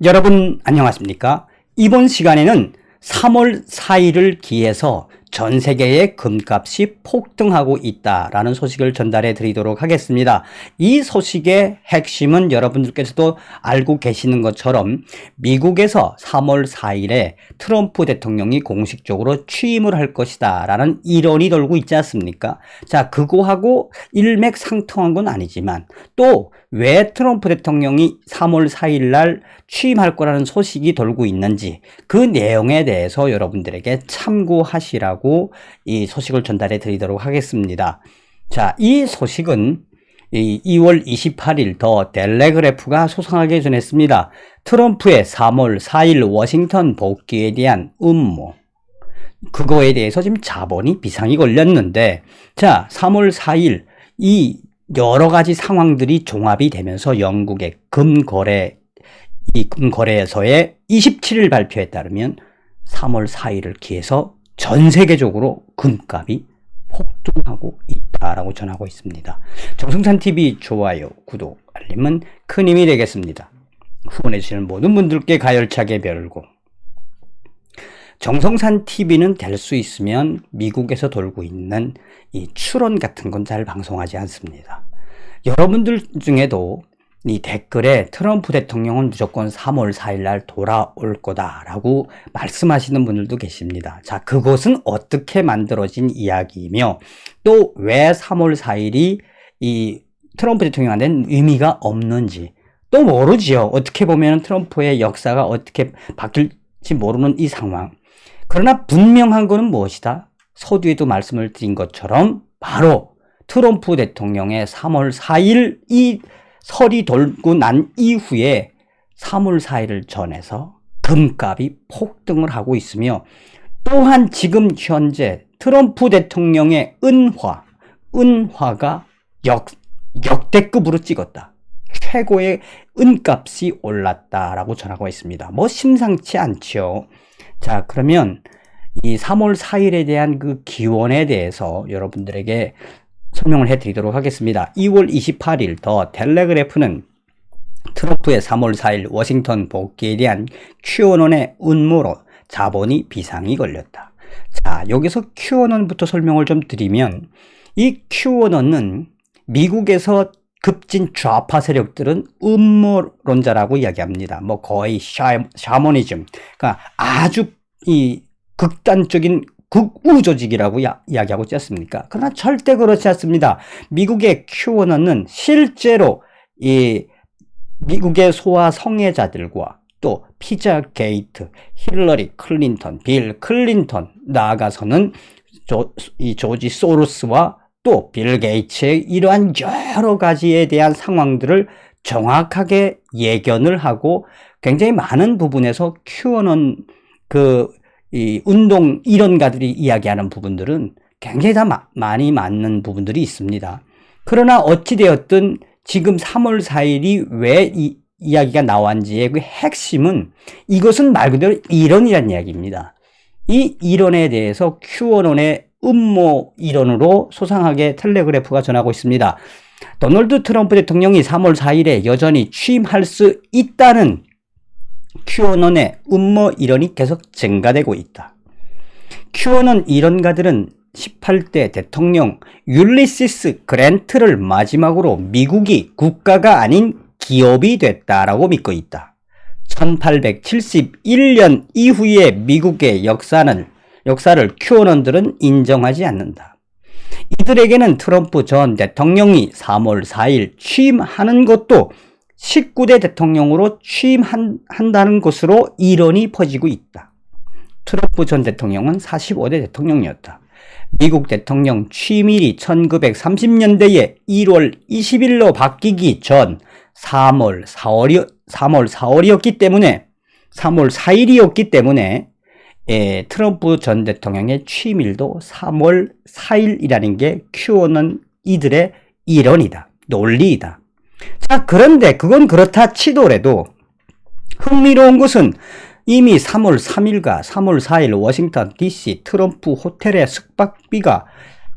여러분 안녕하십니까? 이번 시간에는 3월 4일을 기해서 전 세계의 금값이 폭등하고 있다라는 소식을 전달해 드리도록 하겠습니다. 이 소식의 핵심은 여러분들께서도 알고 계시는 것처럼 미국에서 3월 4일에 트럼프 대통령이 공식적으로 취임을 할 것이다 라는 이론이 돌고 있지 않습니까? 자, 그거하고 일맥상통한 건 아니지만 또 왜 트럼프 대통령이 3월 4일 날 취임할 거라는 소식이 돌고 있는지 그 내용에 대해서 여러분들에게 참고하시라고 이 소식을 전달해 드리도록 하겠습니다. 자, 이 소식은 2월 28일 더 텔레그래프가 소상하게 전했습니다. 트럼프의 3월 4일 워싱턴 복귀에 대한 음모. 그거에 대해서 지금 자본이 비상이 걸렸는데, 자, 3월 4일 이 여러 가지 상황들이 종합이 되면서 영국의 금거래소의 27일 발표에 따르면 3월 4일을 기해서 전 세계적으로 금값이 폭등하고 있다라고 전하고 있습니다. 정성찬TV 좋아요, 구독, 알림은 큰 힘이 되겠습니다. 후원해주시는 모든 분들께 가열차게 별고, 정성찬TV는 될 수 있으면 미국에서 돌고 있는 이 추론 같은 건 잘 방송하지 않습니다. 여러분들 중에도 이 댓글에 트럼프 대통령은 무조건 3월 4일 날 돌아올 거다라고 말씀하시는 분들도 계십니다. 자, 그것은 어떻게 만들어진 이야기이며 또 왜 3월 4일이 이 트럼프 대통령한테는 의미가 없는지 또 모르지요. 어떻게 보면 트럼프의 역사가 어떻게 바뀔지 모르는 이 상황. 그러나 분명한 것은 무엇이다? 서두에도 말씀을 드린 것처럼 바로 트럼프 대통령의 3월 4일 이 설이 돌고 난 이후에 3월 4일을 전해서 금값이 폭등을 하고 있으며 또한 지금 현재 트럼프 대통령의 은화가 역대급으로 찍었다. 최고의 은값이 올랐다라고 전하고 있습니다. 뭐 심상치 않죠. 자, 그러면 이 3월 4일에 대한 그 기원에 대해서 여러분들에게 설명을 해드리도록 하겠습니다. 2월 28일 더 텔레그래프는 트럼프의 3월 4일 워싱턴 복귀에 대한 QAnon의 음모로 자본이 비상이 걸렸다. 자, 여기서 QAnon부터 설명을 좀 드리면 이 QAnon은 미국에서 급진 좌파 세력들은 음모론자라고 이야기합니다. 뭐 거의 샤머니즘, 그러니까 아주 이 극단적인 극우 조직이라고 이야기하고 있지 않습니까? 그러나 절대 그렇지 않습니다. 미국의 QAnon은 실제로 이 미국의 소아 성애자들과 또 피자 게이트, 힐러리 클린턴, 빌 클린턴, 나아가서는 이 조지 소로스와 또 빌 게이츠의 이러한 여러 가지에 대한 상황들을 정확하게 예견을 하고 굉장히 많은 부분에서 QAnon 이 운동 이론가들이 이야기하는 부분들은 굉장히 다 많이 맞는 부분들이 있습니다. 그러나 어찌되었든 지금 3월 4일이 왜 이 이야기가 나왔는지의 그 핵심은 이것은 말 그대로 이론이라는 이야기입니다. 이 이론에 대해서 QAnon의 음모 이론으로 소상하게 텔레그래프가 전하고 있습니다. 도널드 트럼프 대통령이 3월 4일에 여전히 취임할 수 있다는 QAnon의 음모 이론이 계속 증가되고 있다. QAnon 이론가들은 18대 대통령 율리시스 그랜트를 마지막으로 미국이 국가가 아닌 기업이 됐다라고 믿고 있다. 1871년 이후의 미국의 역사를 QAnon들은 인정하지 않는다. 이들에게는 트럼프 전 대통령이 3월 4일 취임하는 것도 19대 대통령으로 취임한다는 것으로 이론이 퍼지고 있다. 트럼프 전 대통령은 45대 대통령이었다. 미국 대통령 취임일이 1930년대에 1월 20일로 바뀌기 전 3월 4일이었기 때문에 트럼프 전 대통령의 취임일도 3월 4일이라는 게 QAnon 이들의 이론이다. 논리이다. 자, 그런데 그건 그렇다 치더라도 흥미로운 것은 이미 3월 3일과 3월 4일 워싱턴 DC 트럼프 호텔의 숙박비가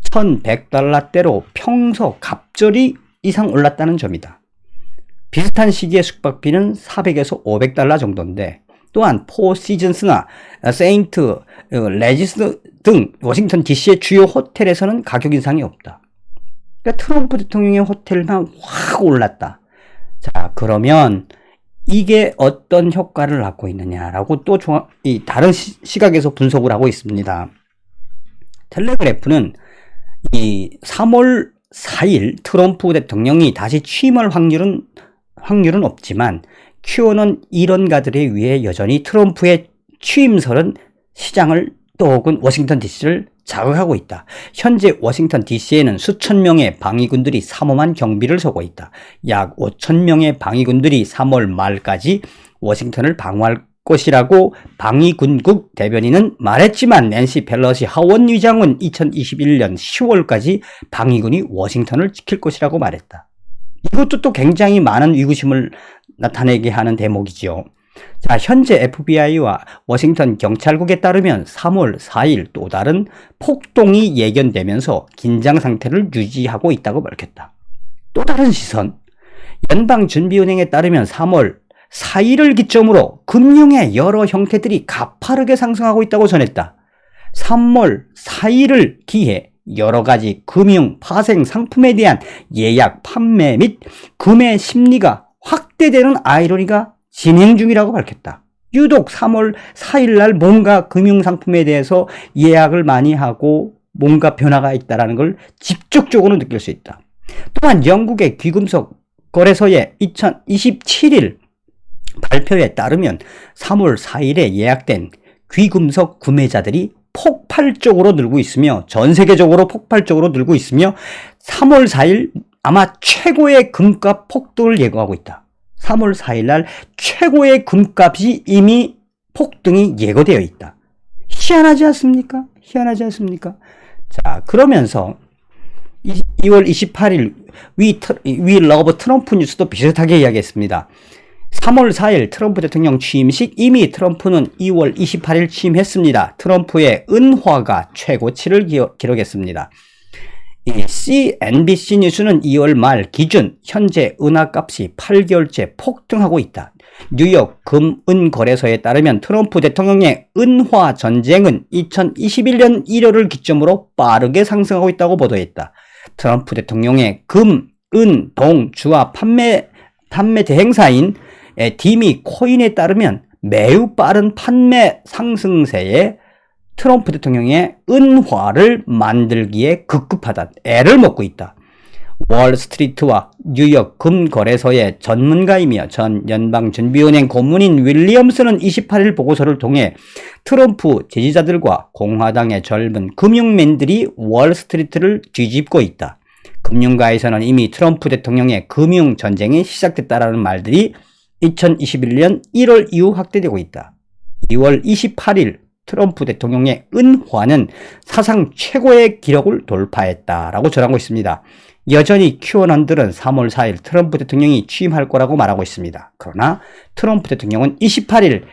$1,100대로 평소 갑절이 이상 올랐다는 점이다. 비슷한 시기에 숙박비는 400에서 500달러 정도인데, 또한 포 시즌스나 세인트 레지스 등 워싱턴 DC의 주요 호텔에서는 가격 인상이 없다. 그러니까 트럼프 대통령의 호텔만 확 올랐다. 자, 그러면 이게 어떤 효과를 갖고 있느냐라고 또 다른 시각에서 분석을 하고 있습니다. 텔레그래프는 이 3월 4일 트럼프 대통령이 다시 취임할 확률은 없지만 QAnon 이론가들에 의해 여전히 트럼프의 취임설은 시장을 또 혹은 워싱턴 DC를 자극하고 있다. 현재 워싱턴 DC에는 수천 명의 방위군들이 삼엄한 경비를 서고 있다. 약 5천 명의 방위군들이 3월 말까지 워싱턴을 방어할 것이라고 방위군국 대변인은 말했지만 낸시 펠러시 하원 의장은 2021년 10월까지 방위군이 워싱턴을 지킬 것이라고 말했다. 이것도 또 굉장히 많은 의구심을 나타내게 하는 대목이죠. 자, 현재 FBI와 워싱턴 경찰국에 따르면 3월 4일 또 다른 폭동이 예견되면서 긴장 상태를 유지하고 있다고 밝혔다. 또 다른 시선, 연방준비은행에 따르면 3월 4일을 기점으로 금융의 여러 형태들이 가파르게 상승하고 있다고 전했다. 3월 4일을 기해 여러 가지 금융, 파생 상품에 대한 예약, 판매 및 구매 심리가 확대되는 아이러니가 진행 중이라고 밝혔다. 유독 3월 4일 날 뭔가 금융상품에 대해서 예약을 많이 하고 뭔가 변화가 있다는 걸 직접적으로 느낄 수 있다. 또한 영국의 귀금속 거래소의 2027일 발표에 따르면 3월 4일에 예약된 귀금속 구매자들이 폭발적으로 늘고 있으며 전 세계적으로 폭발적으로 늘고 있으며 3월 4일 아마 최고의 금값 폭등을 예고하고 있다. 3월 4일 날 최고의 금값이 이미 폭등이 예고되어 있다. 희한하지 않습니까? 희한하지 않습니까? 자, 그러면서 2월 28일 We Love 트럼프 뉴스도 비슷하게 이야기했습니다. 3월 4일 트럼프 대통령 취임식, 이미 트럼프는 2월 28일 취임했습니다. 트럼프의 은화가 최고치를 기록했습니다. CNBC 뉴스는 2월 말 기준 현재 은화값이 8개월째 폭등하고 있다. 뉴욕 금은거래소에 따르면 트럼프 대통령의 은화 전쟁은 2021년 1월을 기점으로 빠르게 상승하고 있다고 보도했다. 트럼프 대통령의 금, 은, 동, 주화 판매 대행사인 디미 코인에 따르면 매우 빠른 판매 상승세에 트럼프 대통령의 은화를 만들기에 급급하다. 애를 먹고 있다. 월스트리트와 뉴욕 금거래소의 전문가이며 전 연방준비은행 고문인 윌리엄스는 28일 보고서를 통해 트럼프 지지자들과 공화당의 젊은 금융맨들이 월스트리트를 뒤집고 있다. 금융가에서는 이미 트럼프 대통령의 금융전쟁이 시작됐다라는 말들이 2021년 1월 이후 확대되고 있다. 2월 28일 트럼프 대통령의 은화는 사상 최고의 기록을 돌파했다라고 전하고 있습니다. 여전히 QAnon들은 3월 4일 트럼프 대통령이 취임할 거라고 말하고 있습니다. 그러나 트럼프 대통령은 28일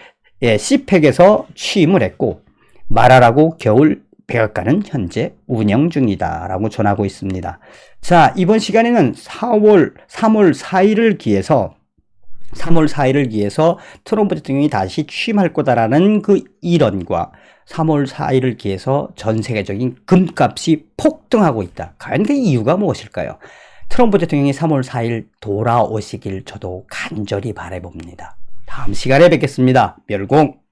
CPEC에서 취임을 했고 말하라고 겨울 백악관은 현재 운영 중이다라고 전하고 있습니다. 자, 이번 시간에는 3월 4일을 기해서 트럼프 대통령이 다시 취임할 거다라는 그 일언과 3월 4일을 기해서 전 세계적인 금값이 폭등하고 있다. 과연 그 이유가 무엇일까요? 트럼프 대통령이 3월 4일 돌아오시길 저도 간절히 바라봅니다. 다음 시간에 뵙겠습니다. 멸공.